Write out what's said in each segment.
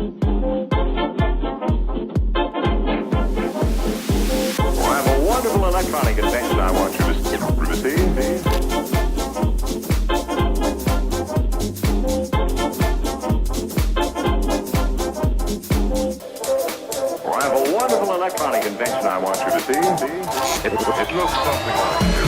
I have a wonderful electronic invention I want you to receive. I have a wonderful electronic invention I want you to see. It looks something like this.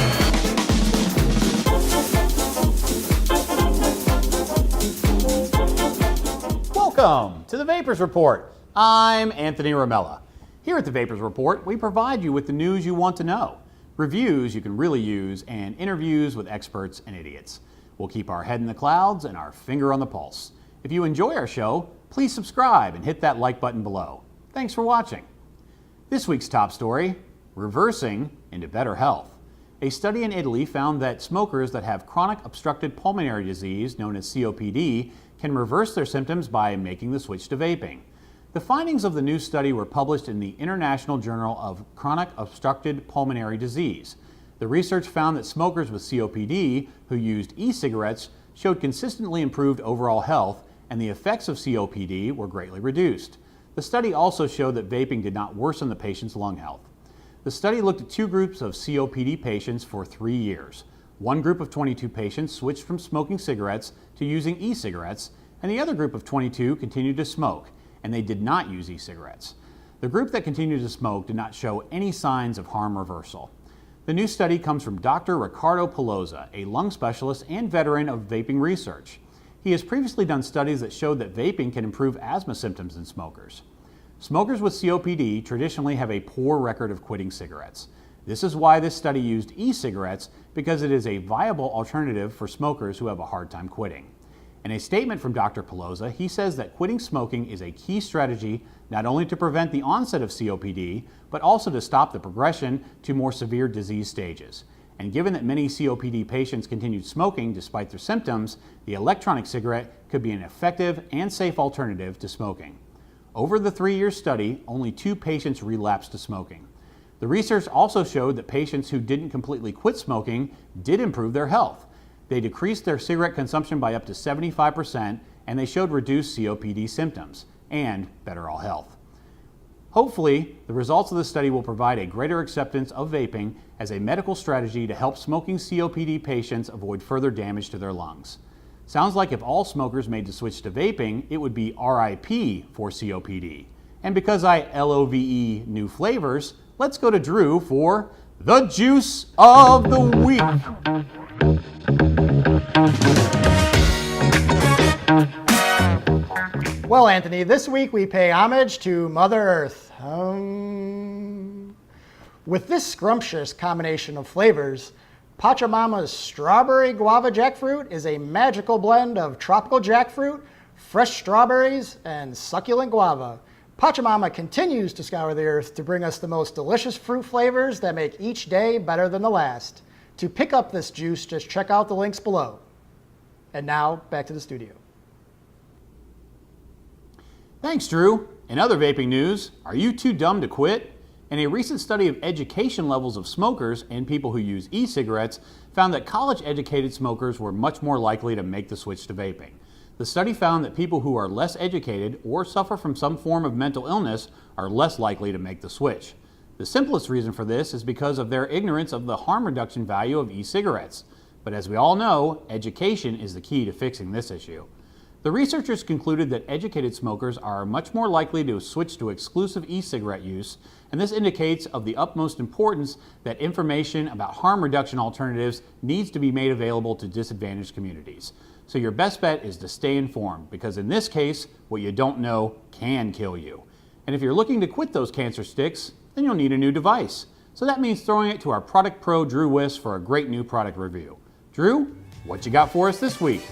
Welcome to the Vapors Report. I'm Anthony Ramella. Here at the Vapors Report, we provide you with the news you want to know, reviews you can really use, and interviews with experts and idiots. We'll keep our head in the clouds and our finger on the pulse. If you enjoy our show, please subscribe and hit that like button below. Thanks for watching. This week's top story, reversing into better health. A study in Italy found that smokers that have chronic obstructive pulmonary disease, known as COPD, can reverse their symptoms by making the switch to vaping. The findings of the new study were published in the International Journal of Chronic Obstructive Pulmonary Disease. The research found that smokers with COPD who used e-cigarettes showed consistently improved overall health, and the effects of COPD were greatly reduced. The study also showed that vaping did not worsen the patient's lung health. The study looked at two groups of COPD patients for 3 years. One group of 22 patients switched from smoking cigarettes to using e-cigarettes, and the other group of 22 continued to smoke, and they did not use e-cigarettes. The group that continued to smoke did not show any signs of harm reversal. The new study comes from Dr. Riccardo Pelosa, a lung specialist and veteran of vaping research. He has previously done studies that showed that vaping can improve asthma symptoms in smokers. Smokers with COPD traditionally have a poor record of quitting cigarettes. This is why this study used e-cigarettes, because it is a viable alternative for smokers who have a hard time quitting. In a statement from Dr. Pelosa, he says that quitting smoking is a key strategy not only to prevent the onset of COPD, but also to stop the progression to more severe disease stages. And given that many COPD patients continued smoking despite their symptoms, the electronic cigarette could be an effective and safe alternative to smoking. Over the 3-year study, only 2 patients relapsed to smoking. The research also showed that patients who didn't completely quit smoking did improve their health. They decreased their cigarette consumption by up to 75%, and they showed reduced COPD symptoms and better health. Hopefully, the results of this study will provide a greater acceptance of vaping as a medical strategy to help smoking COPD patients avoid further damage to their lungs. Sounds like if all smokers made the switch to vaping, it would be R.I.P. for COPD. And because I LOVE new flavors, let's go to Drew for the Juice of the Week. Well, Anthony, this week we pay homage to Mother Earth. With this scrumptious combination of flavors, Pachamama's strawberry guava jackfruit is a magical blend of tropical jackfruit, fresh strawberries, and succulent guava. Pachamama continues to scour the earth to bring us the most delicious fruit flavors that make each day better than the last. To pick up this juice, just check out the links below. And now, back to the studio. Thanks, Drew. In other vaping news, are you too dumb to quit? In a recent study of education levels of smokers and people who use e-cigarettes found that college-educated smokers were much more likely to make the switch to vaping. The study found that people who are less educated or suffer from some form of mental illness are less likely to make the switch. The simplest reason for this is because of their ignorance of the harm reduction value of e-cigarettes. But as we all know, education is the key to fixing this issue. The researchers concluded that educated smokers are much more likely to switch to exclusive e-cigarette use, and this indicates of the utmost importance that information about harm reduction alternatives needs to be made available to disadvantaged communities. So your best bet is to stay informed, because in this case, what you don't know can kill you. And if you're looking to quit those cancer sticks, then you'll need a new device. So that means throwing it to our product pro, Drew Wiss, for a great new product review. Drew, what you got for us this week?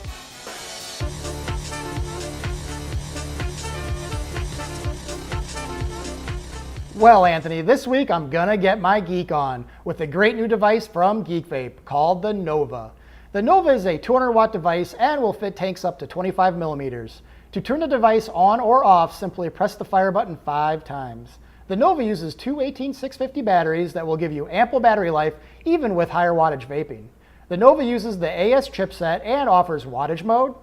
Well, Anthony, this week I'm gonna get my geek on with a great new device from Geek Vape called the Nova. The Nova is a 200 watt device and will fit tanks up to 25 millimeters. To turn the device on or off, simply press the fire button 5 times. The Nova uses two 18650 batteries that will give you ample battery life even with higher wattage vaping. The Nova uses the AS chipset and offers wattage mode,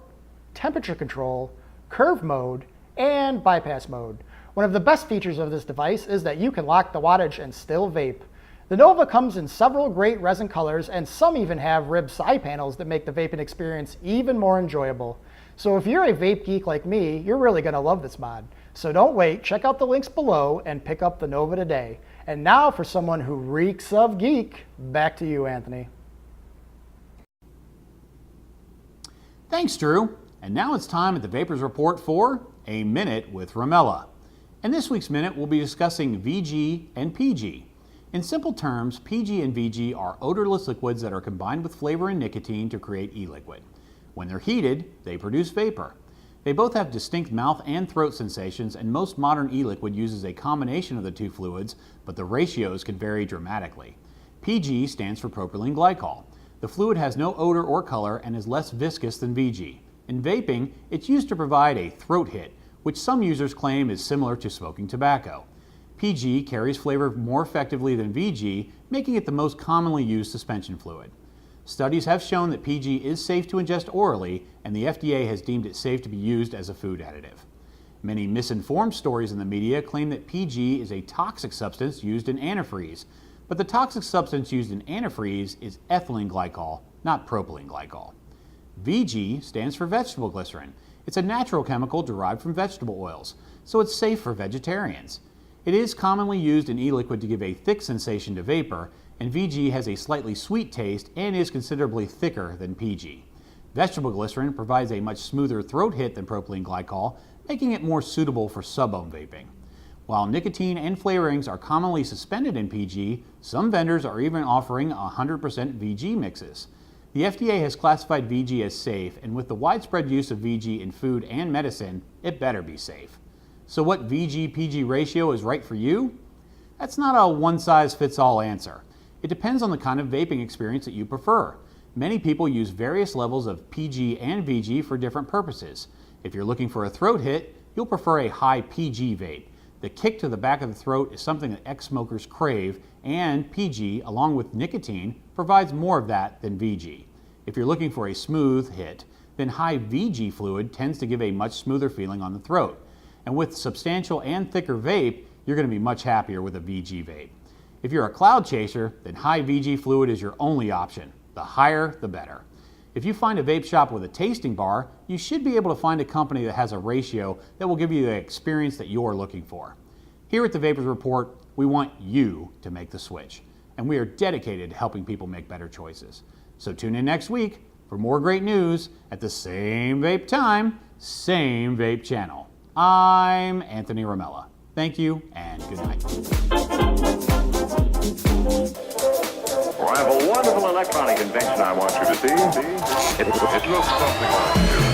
temperature control, curve mode, and bypass mode. One of the best features of this device is that you can lock the wattage and still vape. The Nova comes in several great resin colors, and some even have ribbed side panels that make the vaping experience even more enjoyable. So if you're a vape geek like me, you're really going to love this mod. So don't wait, check out the links below and pick up the Nova today. And now for someone who reeks of geek, back to you, Anthony. Thanks, Drew. And now it's time at the Vapors Report for A Minute with Ramella. In this week's Minute, we'll be discussing VG and PG. In simple terms, PG and VG are odorless liquids that are combined with flavor and nicotine to create e-liquid. When they're heated, they produce vapor. They both have distinct mouth and throat sensations, and most modern e-liquid uses a combination of the two fluids, but the ratios can vary dramatically. PG stands for propylene glycol. The fluid has no odor or color and is less viscous than VG. In vaping, it's used to provide a throat hit, which some users claim is similar to smoking tobacco. PG carries flavor more effectively than VG, making it the most commonly used suspension fluid. Studies have shown that PG is safe to ingest orally, and the FDA has deemed it safe to be used as a food additive. Many misinformed stories in the media claim that PG is a toxic substance used in antifreeze, but the toxic substance used in antifreeze is ethylene glycol, not propylene glycol. VG stands for vegetable glycerin. It's a natural chemical derived from vegetable oils, so it's safe for vegetarians. It is commonly used in e-liquid to give a thick sensation to vapor, and VG has a slightly sweet taste and is considerably thicker than PG. Vegetable glycerin provides a much smoother throat hit than propylene glycol, making it more suitable for sub-ohm vaping. While nicotine and flavorings are commonly suspended in PG, some vendors are even offering 100% VG mixes. The FDA has classified VG as safe, and with the widespread use of VG in food and medicine, it better be safe. So what VG-PG ratio is right for you? That's not a one-size-fits-all answer. It depends on the kind of vaping experience that you prefer. Many people use various levels of PG and VG for different purposes. If you're looking for a throat hit, you'll prefer a high PG vape. The kick to the back of the throat is something that ex-smokers crave, and PG, along with nicotine, provides more of that than VG. If you're looking for a smooth hit, then high VG fluid tends to give a much smoother feeling on the throat. And with substantial and thicker vape, you're going to be much happier with a VG vape. If you're a cloud chaser, then high VG fluid is your only option. The higher, the better. If you find a vape shop with a tasting bar, you should be able to find a company that has a ratio that will give you the experience that you're looking for. Here at the Vapors Report, we want you to make the switch, and we are dedicated to helping people make better choices. So tune in next week for more great news at the same vape time, same vape channel. I'm Anthony Ramella. Thank you and good night. Well, I have a wonderful electronic invention I want you to see. It looks something like this.